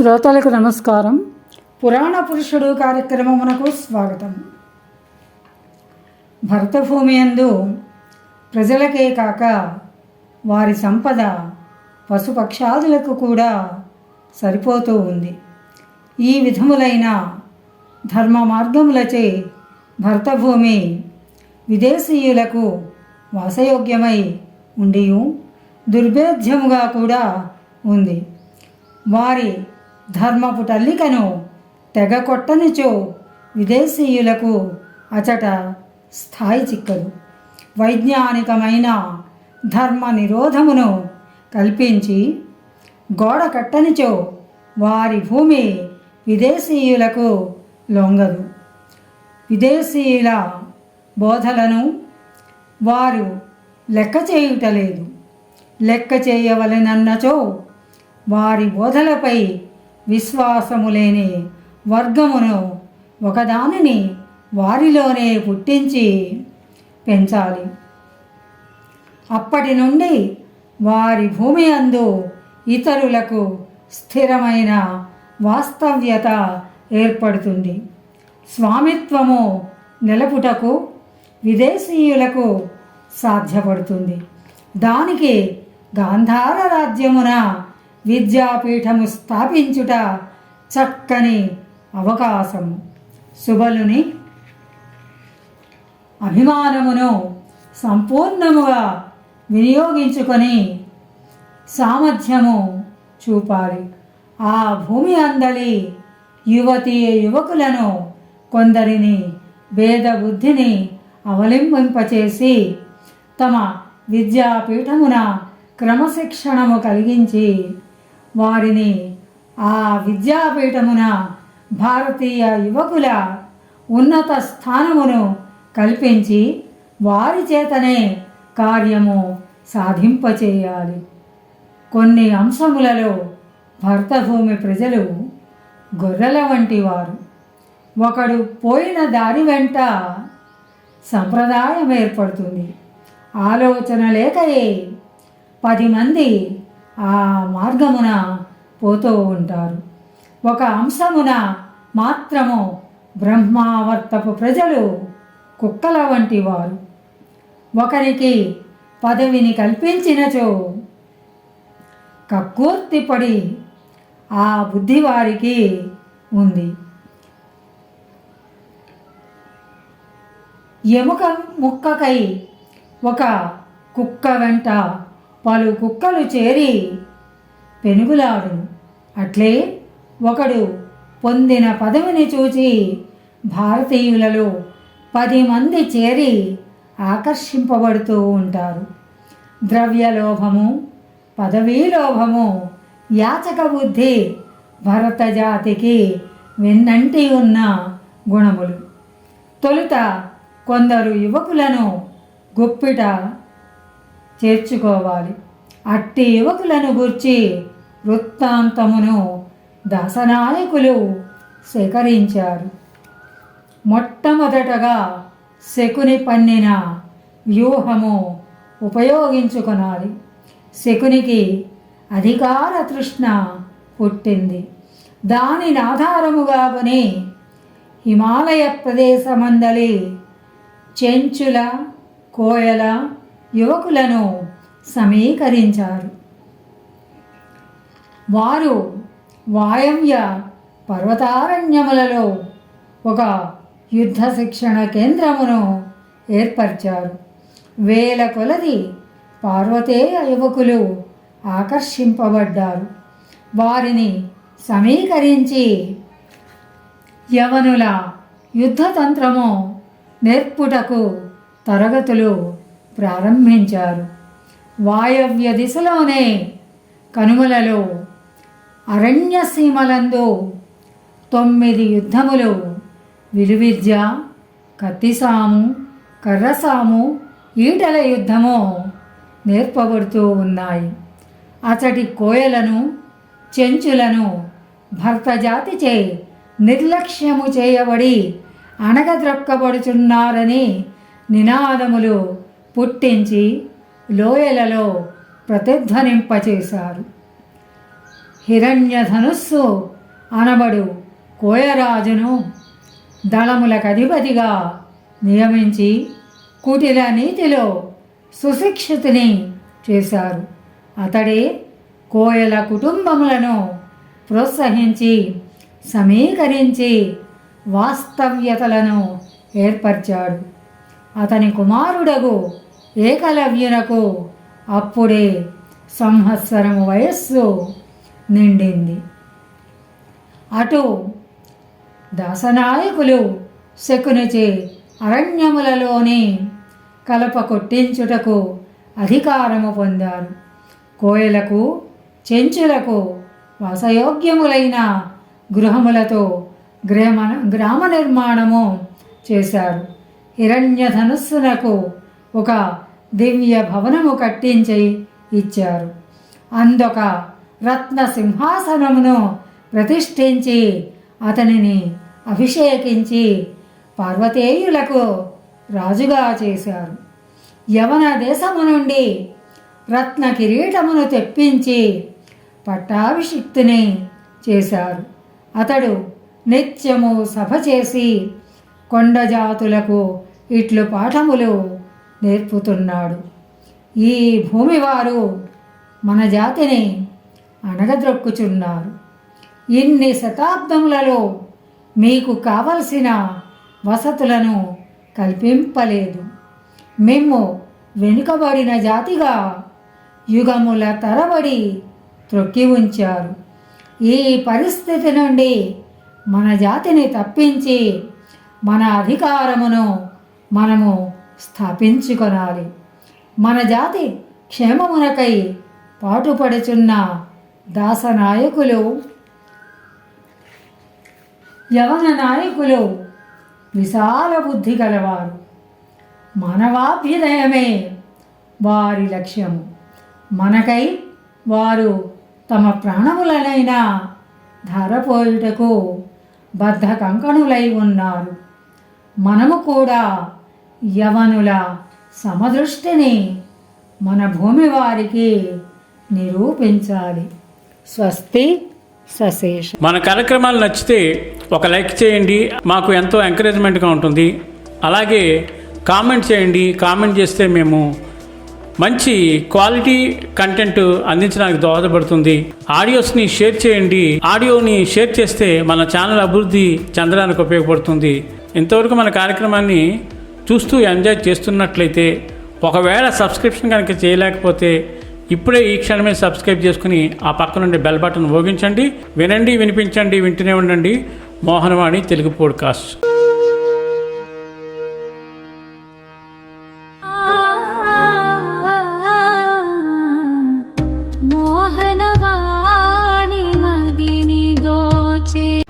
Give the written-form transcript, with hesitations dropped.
శ్రోతలకు నమస్కారం. పురాణ పురుషుడు కార్యక్రమమునకు స్వాగతం. భరతభూమి యందు ప్రజలకే కాక వారి సంపద పశుపక్షాదులకు కూడా సరిపోతూ ఉంది. ఈ విధములైన ధర్మ మార్గములచే భరతభూమి విదేశీయులకు వాసయోగ్యమై ఉండియు దుర్భేద్యముగా కూడా ఉంది. వారి ధర్మపు తల్లికను తెగ కొట్టనిచో విదేశీయులకు అచట స్థాయి చిక్కదు. వైజ్ఞానికమైన ధర్మ నిరోధమును కల్పించి గోడ కట్టనిచో వారి భూమి విదేశీయులకు లొంగదు. విదేశీయుల బోధలను వారు లెక్క చేయుటలేదు. లెక్క చేయవలెనన్నచో వారి బోధలపై విశ్వాసము లేని వర్గమును ఒకదానిని వారిలోనే పుట్టించి పెంచాలి. అప్పటి నుండి వారి భూమి అందు ఇతరులకు స్థిరమైన వాస్తవ్యత ఏర్పడుతుంది. స్వామిత్వము నిలపుటకు విదేశీయులకు సాధ్యపడుతుంది. దానికి గాంధార రాజ్యమున విద్యాపీఠము స్థాపించుట చక్కని అవకాశము. సుబలుని అభిమానమును సంపూర్ణముగా వినియోగించుకొని సామర్థ్యము చూపాలి. ఆ భూమి అందలి యువతీ యువకులను కొందరిని భేద బుద్ధిని అవలంబింపచేసి తమ విద్యాపీఠమున క్రమశిక్షణము కలిగించి వారిని ఆ విద్యాపీఠమున భారతీయ యువకుల ఉన్నత స్థానమును కల్పించి వారి చేతనే కార్యము సాధింపచేయాలి. కొన్ని అంశములలో భరతభూమి ప్రజలు గొర్రెల వంటి వారు. ఒకడు పోయిన దారి వెంట సంప్రదాయం ఏర్పడుతుంది. ఆలోచన లేకయే 10 మంది ఆ మార్గమున పోతూ ఉంటారు. ఒక అంశమున మాత్రము బ్రహ్మావర్తపు ప్రజలు కుక్కల వంటి వారు. ఒకరికి పదవిని కల్పించినచో కక్కుర్తిపడి ఆ బుద్ధి వారికి ఉంది. ఎముక ముక్కకై ఒక కుక్క వెంట పలు కుక్కలు చేరి పెనుగులాడును. అట్లే ఒకడు పొందిన పదవిని చూచి భారతీయులలో 10 మంది చేరి ఆకర్షింపబడుతూ ఉంటారు. ద్రవ్యలోభము, పదవీలోభము, యాచక బుద్ధి భరత జాతికి వెన్నంటి ఉన్న గుణములు. తొలుత కొందరు యువకులను గుప్పిట చేర్చుకోవాలి. అట్టి యువకులను గూర్చి వృత్తాంతమును దాసనాయకులు సేకరించారు. మొట్టమొదటగా శకుని పన్నిన వ్యూహము ఉపయోగించుకొనాలి. శకునికి అధికార తృష్ణ పుట్టింది. దానిని ఆధారముగా కొని హిమాలయ ప్రదేశమందలి చెంచుల కోయల యువకులను సమీకరించారు. వారు వాయవ్య పర్వతారణ్యములలో ఒక యుద్ధ శిక్షణ కేంద్రమును ఏర్పరిచారు. వేల కొలది పార్వతేయ యువకులు ఆకర్షింపబడ్డారు. వారిని సమీకరించి యవనుల యుద్ధతంత్రము నేర్పుటకు తరగతులు ప్రారంభించారు. వాయవ్య దిశలోనే కనుమలలో అరణ్యసీమలందు 9 యుద్ధములు విలువిద్య, కత్తిసాము, కర్రసాము, ఈటల యుద్ధము నేర్పబడుతూ ఉన్నాయి. అచటి కోయలను చెంచులను భరతజాతిచే నిర్లక్ష్యము చేయబడి అణగద్రొక్కబడుచున్నారని నినాదములు పుట్టించి లోయలలో ప్రతిధ్వనింపచేశారు. హిరణ్యధనుస్సు అనబడు కోయరాజును దళములకు అధిపతిగా నియమించి కుటిల నీతిలో సుశిక్షితుని చేశారు. అతడే కోయల కుటుంబములను ప్రోత్సహించి సమీకరించి వాస్తవ్యతలను ఏర్పరిచాడు. అతని కుమారుడగు ఏకలవ్యునకు అప్పుడే సంవత్సరము వయస్సు నిండింది. అటు దాసనాయకులు శకునిచే అరణ్యములలోని కలప కొట్టించుటకు అధికారము పొందారు. కోయలకు చెంచులకు వాసయోగ్యములైన గృహములతో గ్రామ నిర్మాణము చేశారు. హిరణ్యధనుస్సునకు ఒక దివ్య భవనము కట్టించి ఇచ్చారు. అందొక రత్న సింహాసనమును ప్రతిష్ఠించి అతనిని అభిషేకించి పార్వతేయులకు రాజుగా చేశారు. యవన దేశము నుండి రత్న కిరీటమును తెప్పించి పట్టాభిషిక్తుని చేశారు. అతడు నిత్యము సభ చేసి కొండ జాతులకు ఇట్లు పాఠములు నేర్పుతున్నాడు. ఈ భూమివారు మన జాతిని అణగద్రొక్కుచున్నారు. ఇన్ని శతాబ్దములలో మీకు కావలసిన వసతులను కల్పింపలేదు. మేము వెనుకబడిన జాతిగా యుగముల తరబడి త్రొక్కి ఉంచారు. ఈ పరిస్థితి నుండి మన జాతిని తప్పించి మన అధికారమును మనము స్థాపించుకొనాలి. మన జాతి క్షేమమునకై పాటుపడుచున్న దాసనాయకులు యవన నాయకులు విశాల బుద్ధి కలవారు. మానవాభ్యుదయమే వారి లక్ష్యము. మనకై వారు తమ ప్రాణములనైనా ధారపోయుటకు బద్ధ కంకణులై ఉన్నారు. మనము కూడా యవనుల సమదృష్టిని మన భూమి వారికి నిరూపించాలి. స్వస్తి సశేష. మన కార్యక్రమాలు నచ్చితే ఒక లైక్ చేయండి, మాకు ఎంతో ఎంకరేజ్మెంట్గా ఉంటుంది. అలాగే కామెంట్ చేయండి. కామెంట్ చేస్తే మేము మంచి క్వాలిటీ కంటెంట్ అందించడానికి దోహదపడుతుంది. ఆడియోస్ని షేర్ చేయండి. ఆడియోని షేర్ చేస్తే మన ఛానల్ అభివృద్ధి చెందడానికి ఉపయోగపడుతుంది. ఇంతవరకు మన కార్యక్రమాన్ని చూస్తూ ఎంజాయ్ చేస్తున్నట్లయితే, ఒకవేళ సబ్స్క్రిప్షన్ కనుక చేయలేకపోతే ఇప్పుడే ఈ క్షణమే సబ్స్క్రైబ్ చేసుకుని ఆ పక్క నుండి బెల్ బటన్ మోగించండి. వినండి, వినిపించండి, వింటూనే ఉండండి మోహనవాణి తెలుగు పోడ్కాస్ట్. మోహనవాణి మదిని దోచే